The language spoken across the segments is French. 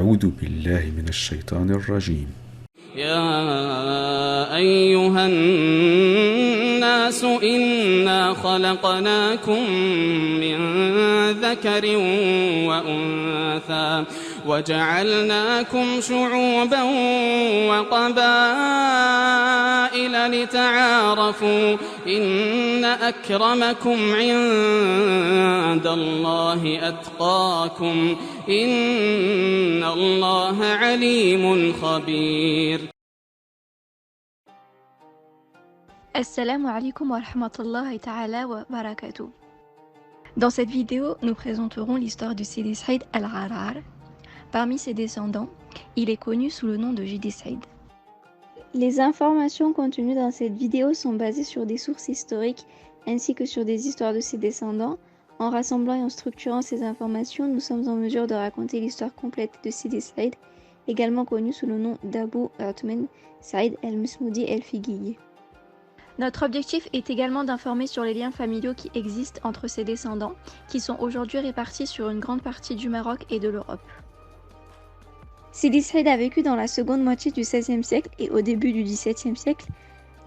أعوذ بالله من الشيطان الرجيم. يا أيها الناس إنا خلقناكم من ذكر وأنثى وجعلناكم شعوبا وقبائل لتعارفوا إن أكرمكم عند الله أتقاكم إن الله عليم خبير. Assalamu alaikum wa rahmatullahi ta'ala wa barakatuh. Dans cette vidéo, nous présenterons l'histoire du Sidi Saïd al-Gharar. Parmi ses descendants, il est connu sous le nom de Sidi Saïd. Les informations contenues dans cette vidéo sont basées sur des sources historiques ainsi que sur des histoires de ses descendants. En rassemblant et en structurant ces informations, nous sommes en mesure de raconter l'histoire complète de Sidi Saïd, également connu sous le nom d'Abu Uthman Saïd al-Masmoudi al-Figuiyi. Notre objectif est également d'informer sur les liens familiaux qui existent entre ses descendants, qui sont aujourd'hui répartis sur une grande partie du Maroc et de l'Europe. Sidi Saïd a vécu dans la seconde moitié du XVIe siècle et au début du XVIIe siècle.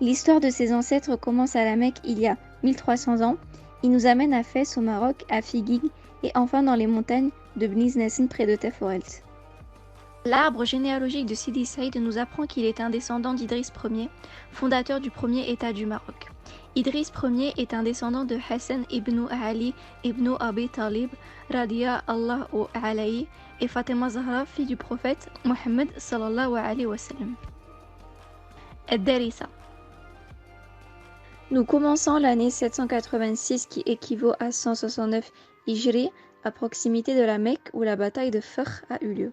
L'histoire de ses ancêtres commence à la Mecque il y a 1300 ans. Il nous amène à Fès au Maroc, à Figuig et enfin dans les montagnes de Bniz Nassin près de Taforelt. L'arbre généalogique de Sidi Saïd nous apprend qu'il est un descendant d'Idriss Ier, fondateur du premier État du Maroc. Idriss Ier est un descendant de Hassan ibn Ali ibn Abi Talib, radiya Allahu alayhi, et Fatima Zahra, fille du prophète Mohammed sallallahu alayhi wa sallam. Ad-Darissa. Nous commençons l'année 786 qui équivaut à 169 Hijri, à proximité de la Mecque où la bataille de Fakhr a eu lieu.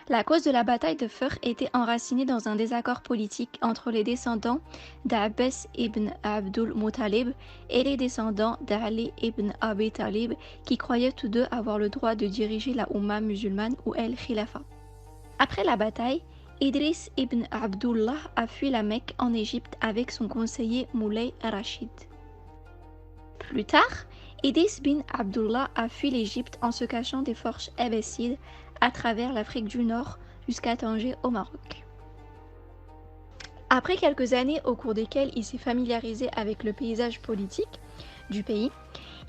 La cause de la bataille de Fakhr était enracinée dans un désaccord politique entre les descendants d'Abbas ibn Abdul Muttalib et les descendants d'Ali ibn Abi Talib qui croyaient tous deux avoir le droit de diriger la Oumma musulmane ou el Khilafa. Après la bataille, Idriss ibn Abdullah a fui la Mecque en Égypte avec son conseiller Moulay Rachid. Plus tard, Idriss ibn Abdullah a fui l'Égypte en se cachant des forces abbassides à travers l'Afrique du Nord jusqu'à Tanger au Maroc. Après quelques années au cours desquelles il s'est familiarisé avec le paysage politique du pays,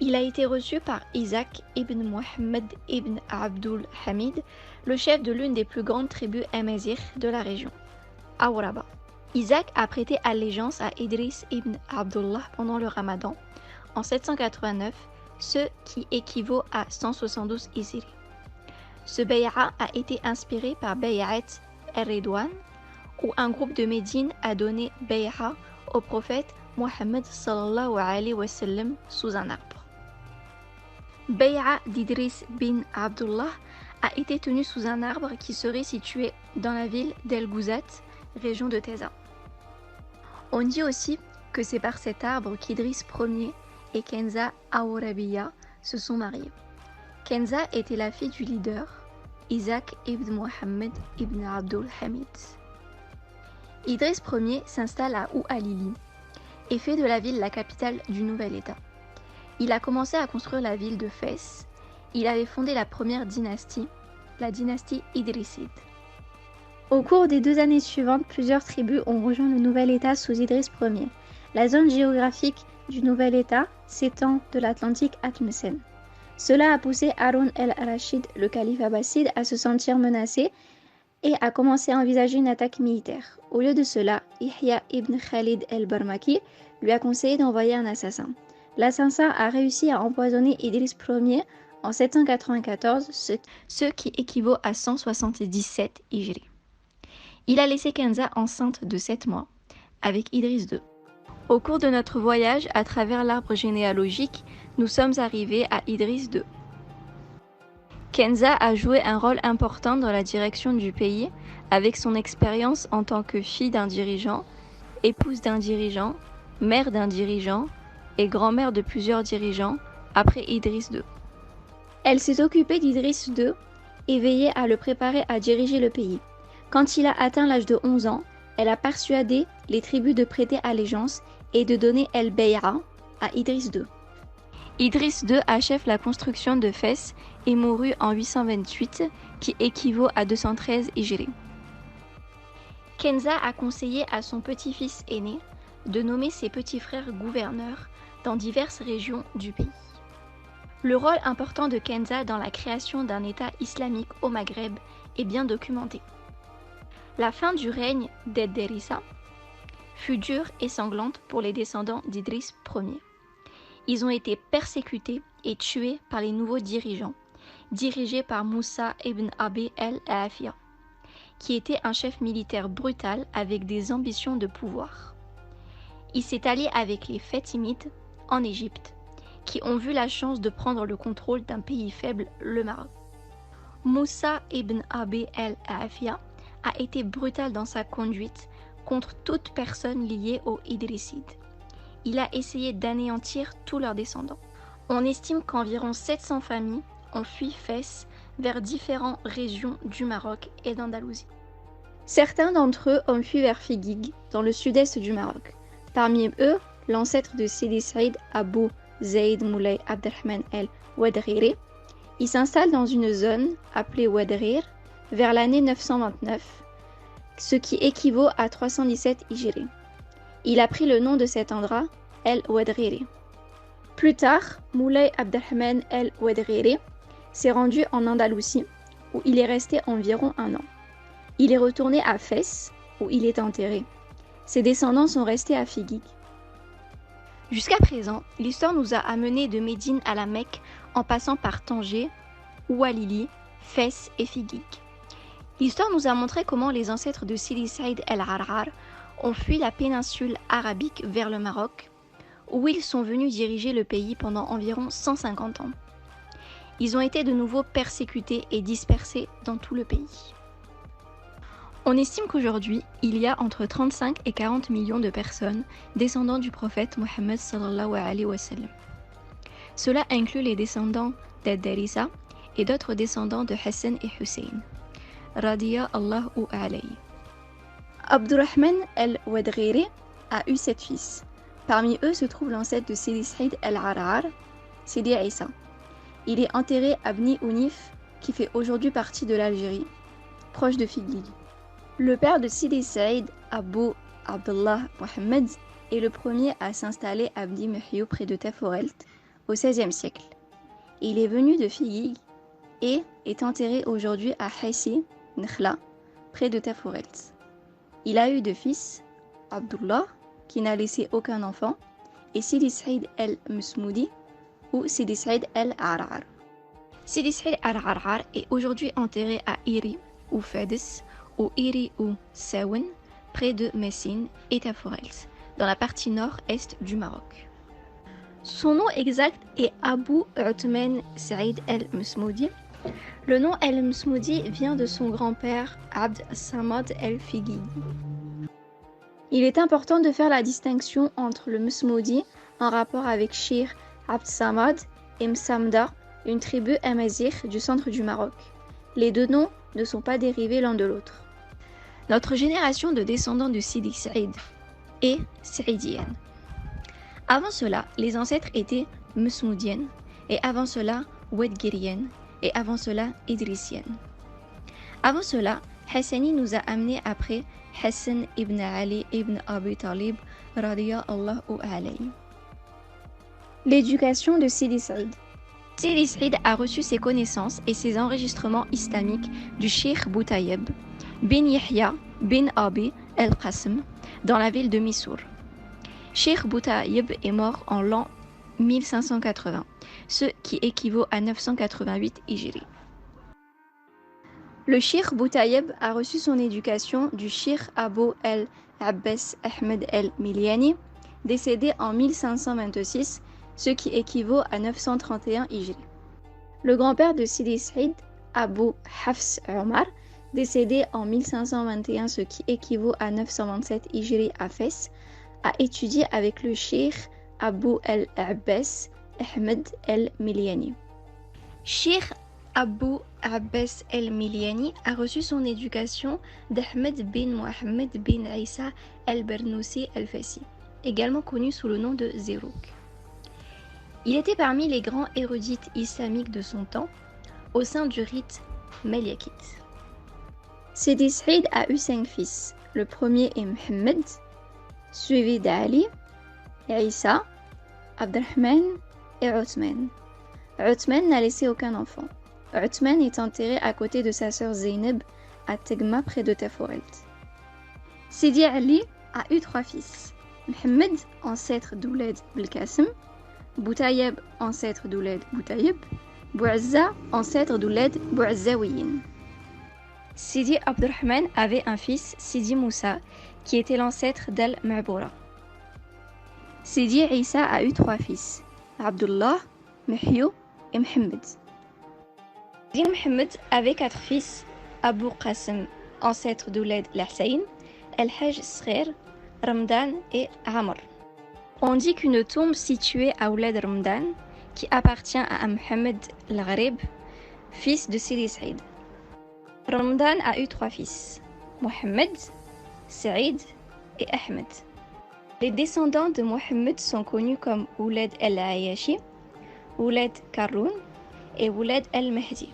il a été reçu par Isaac ibn Mohammed ibn Abdul Hamid, le chef de l'une des plus grandes tribus amazigh de la région, Awraba. Isaac a prêté allégeance à Idriss ibn Abdullah pendant le Ramadan, en 789, ce qui équivaut à 172 Hijri. Ce bay'a a été inspiré par Bay'at al-Ridwan, où un groupe de Médine a donné bay'a au prophète Mohammed sallallahu alayhi wa sallam sous un arbre. Bay'a d'Idriss bin Abdullah a été tenu sous un arbre qui serait situé dans la ville d'El Gouzat, région de Taza. On dit aussi que c'est par cet arbre qu'Idriss Ier et Kenza Awrabiya se sont mariés. Kenza était la fille du leader, Isaac ibn Mohammed ibn Abdul Hamid. Idriss Ier s'installe à Oualili et fait de la ville la capitale du nouvel État. Il a commencé à construire la ville de Fès. Il avait fondé la première dynastie, la dynastie Idrisside. Au cours des 2 années suivantes, plusieurs tribus ont rejoint le nouvel État sous Idriss Ier. La zone géographique du nouvel État s'étend de l'Atlantique à Tlemcen. Cela a poussé Haroun el-Rachid, le calife abbasside, à se sentir menacé et a commencé à envisager une attaque militaire. Au lieu de cela, Yahya ibn Khalid el-Barmaki lui a conseillé d'envoyer un assassin. L'assassin a réussi à empoisonner Idriss Ier en 794, ce qui équivaut à 177 Hijri. Il a laissé Kenza enceinte de 7 mois, avec Idriss II. Au cours de notre voyage à travers l'arbre généalogique, nous sommes arrivés à Idriss II. Kenza a joué un rôle important dans la direction du pays avec son expérience en tant que fille d'un dirigeant, épouse d'un dirigeant, mère d'un dirigeant et grand-mère de plusieurs dirigeants après Idriss II. Elle s'est occupée d'Idriss II et veillait à le préparer à diriger le pays. Quand il a atteint l'âge de 11 ans, elle a persuadé les tribus de prêter allégeance et de donner el Bay'a à Idriss II. Idriss II achève la construction de Fès et mourut en 828, qui équivaut à 213 Hijri. Kenza a conseillé à son petit-fils aîné de nommer ses petits frères gouverneurs dans diverses régions du pays. Le rôle important de Kenza dans la création d'un État islamique au Maghreb est bien documenté. La fin du règne d'Ed-Derissa fut dure et sanglante pour les descendants d'Idriss Ier. Ils ont été persécutés et tués par les nouveaux dirigeants, dirigés par Moussa ibn Abi el-Afia, qui était un chef militaire brutal avec des ambitions de pouvoir. Il s'est allié avec les Fatimides en Égypte, qui ont vu la chance de prendre le contrôle d'un pays faible, le Maroc. Moussa ibn Abi el-Afia a été brutal dans sa conduite contre toute personne liée aux Idrissides. Il a essayé d'anéantir tous leurs descendants. On estime qu'environ 700 familles ont fui Fès vers différentes régions du Maroc et d'Andalousie. Certains d'entre eux ont fui vers Figuig, dans le sud-est du Maroc. Parmi eux, l'ancêtre de Sidi Saïd, Abou Zayd Moulay Abdelrahman el-Ouadriri. Il s'installe dans une zone appelée Ouadrir vers l'année 929, ce qui équivaut à 317 Hijri. Il a pris le nom de cet endroit, el-Ouadriri. Plus tard, Moulay Abdelrahman el-Ouadriri s'est rendu en Andalousie, où il est resté environ un an. Il est retourné à Fès, où il est enterré. Ses descendants sont restés à Figuig. Jusqu'à présent, l'histoire nous a amenés de Médine à la Mecque en passant par Tanger, Oualili, Fès et Figuig. L'histoire nous a montré comment les ancêtres de Sidi Saïd el-Arrar ont fui la péninsule arabique vers le Maroc, où ils sont venus diriger le pays pendant environ 150 ans. Ils ont été de nouveau persécutés et dispersés dans tout le pays. On estime qu'aujourd'hui, il y a entre 35 et 40 millions de personnes descendants du prophète Mohammed sallallahu alayhi wa sallam. Cela inclut les descendants d'Ad-Darissa et d'autres descendants de Hassan et Hussein. Radiya Allahu alayhi. Abdurrahman el-Ouadriri a eu 7 fils. Parmi eux se trouve l'ancêtre de Sidi Saïd el-Arrar, Sidi Issa. Il est enterré à Bni Ounif, qui fait aujourd'hui partie de l'Algérie, proche de Figuig. Le père de Sidi Saïd, Abou Abdullah Mohammed, est le premier à s'installer à Bni Mehiou près de Taforelt au XVIe siècle. Il est venu de Figuig et est enterré aujourd'hui à Haïssi, Nkhla, près de Taforelt. Il a eu 2 fils, Abdullah, qui n'a laissé aucun enfant, et Sidi Saïd el-Musmoudi ou Sidi Saïd el-Arrar. Sidi Saïd el-Arrar est aujourd'hui enterré à Iri ou Fès, ou Iri ou Sawen, près de Messine et Taforelt, dans la partie nord-est du Maroc. Son nom exact est Abou Uthman Saïd el-Musmoudi. Le nom el-Musmoudi vient de son grand-père Abd Samad el-Figuig. Il est important de faire la distinction entre le Musmoudi en rapport avec Shir Abd Samad et Msamda, une tribu amazigh du centre du Maroc. Les deux noms ne sont pas dérivés l'un de l'autre. Notre génération de descendants de Sidi Saïd est saïdienne. Avant cela, les ancêtres étaient musmoudiennes, et avant cela, ouadguiriennes, et avant cela, idrissiennes. Avant cela, Hassani nous a amenés après Hassan ibn Ali ibn Abi Talib, radiyallahu alayhi. L'éducation de Sidi Saïd. Sidi Saïd a reçu ses connaissances et ses enregistrements islamiques du Cheikh Boutayeb bin Yahya bin Abi el-Qasim dans la ville de Missour. Cheikh Boutayeb est mort en l'an 1580, ce qui équivaut à 988 Hijri. Le Cheikh Boutayeb a reçu son éducation du Cheikh Abou el-Abbas Ahmed el-Miliani, décédé en 1526, ce qui équivaut à 931 Hijri. Le grand-père de Sidi Saïd, Abou Hafs Omar, décédé en 1521, ce qui équivaut à 927 Hijri à Fès, a étudié avec le Cheikh Abou el-Abbas Ahmed el-Miliani. Cheikh Abou Abbas el-Miliani a reçu son éducation d'Ahmed bin Mohammed bin Issa el-Bernoussi el-Fassi, également connu sous le nom de Zerouk. Il était parmi les grands érudites islamiques de son temps, au sein du rite Melyakite. Sidi Saïd a eu 5 fils. Le premier est Mohammed, suivi d'Ali, Isa, Abdelrahman et Othman. Othman n'a laissé aucun enfant. Othman est enterré à côté de sa sœur Zeynep à Tegma près de Tafourelt. Sidi Ali a eu 3 fils. Mohammed, ancêtre d'Ouled Belkacem, Boutayeb, ancêtre d'Ouled Boutayeb, Bouazza, ancêtre d'Ouled Bouazzawiyin. Sidi Abdelrahman avait un fils, Sidi Moussa, qui était l'ancêtre d'Al-Ma'boura. Sidi Isa a eu 3 fils, Abdullah, Mihyo et Mohammed. Sidi Mohammed avait 4 fils, Abu Qasim, ancêtre d'Ouled Al-Hussein, El-Hajj Sghir, Ramdan et Amr. On dit qu'une tombe située à Ouled Ramdan, qui appartient à Mohammed Al-Gharib, fils de Sidi Saïd. Ramdan a eu 3 fils, Mohammed, Saïd et Ahmed. Les descendants de Mohammed sont connus comme Ouled El-Ayashi, Ouled Karoun et Ouled El-Mahdi.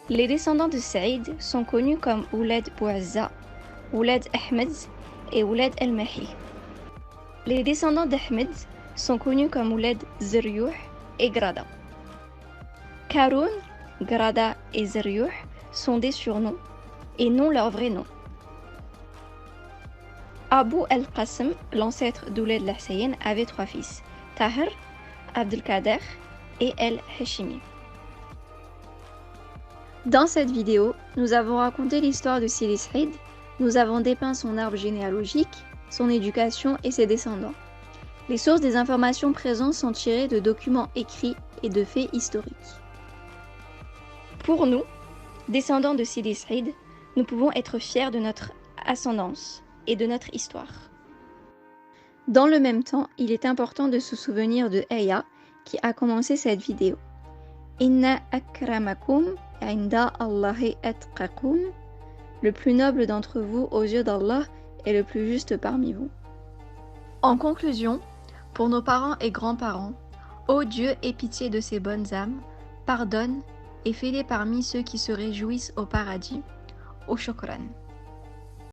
Les descendants de Saïd sont connus comme Ouled Bouazza, Ouled Ahmed et Ouled El-Mahi. Les descendants d'Ahmed sont connus comme Ouled Zeryouh et Grada. Karoun, Grada et Zeryouh sont des surnoms et non leur vrai nom. Abu al-Qasim, l'ancêtre d'Ouled al-Hussein, avait 3 fils, Tahir, Abdelkader et El-Hashimi. Dans cette vidéo, nous avons raconté l'histoire de Sidi Saïd, nous avons dépeint son arbre généalogique, son éducation et ses descendants. Les sources des informations présentes sont tirées de documents écrits et de faits historiques. Pour nous, descendants de Sidi Saïd, nous pouvons être fiers de notre ascendance et de notre histoire. Dans le même temps, il est important de se souvenir de Aya qui a commencé cette vidéo. Inna akramakum inda Allahi atqakum. Le plus noble d'entre vous aux yeux d'Allah est le plus juste parmi vous. En conclusion, pour nos parents et grands-parents, ô Dieu, aie pitié de ces bonnes âmes, pardonne et fais-les parmi ceux qui se réjouissent au paradis. Au shukran.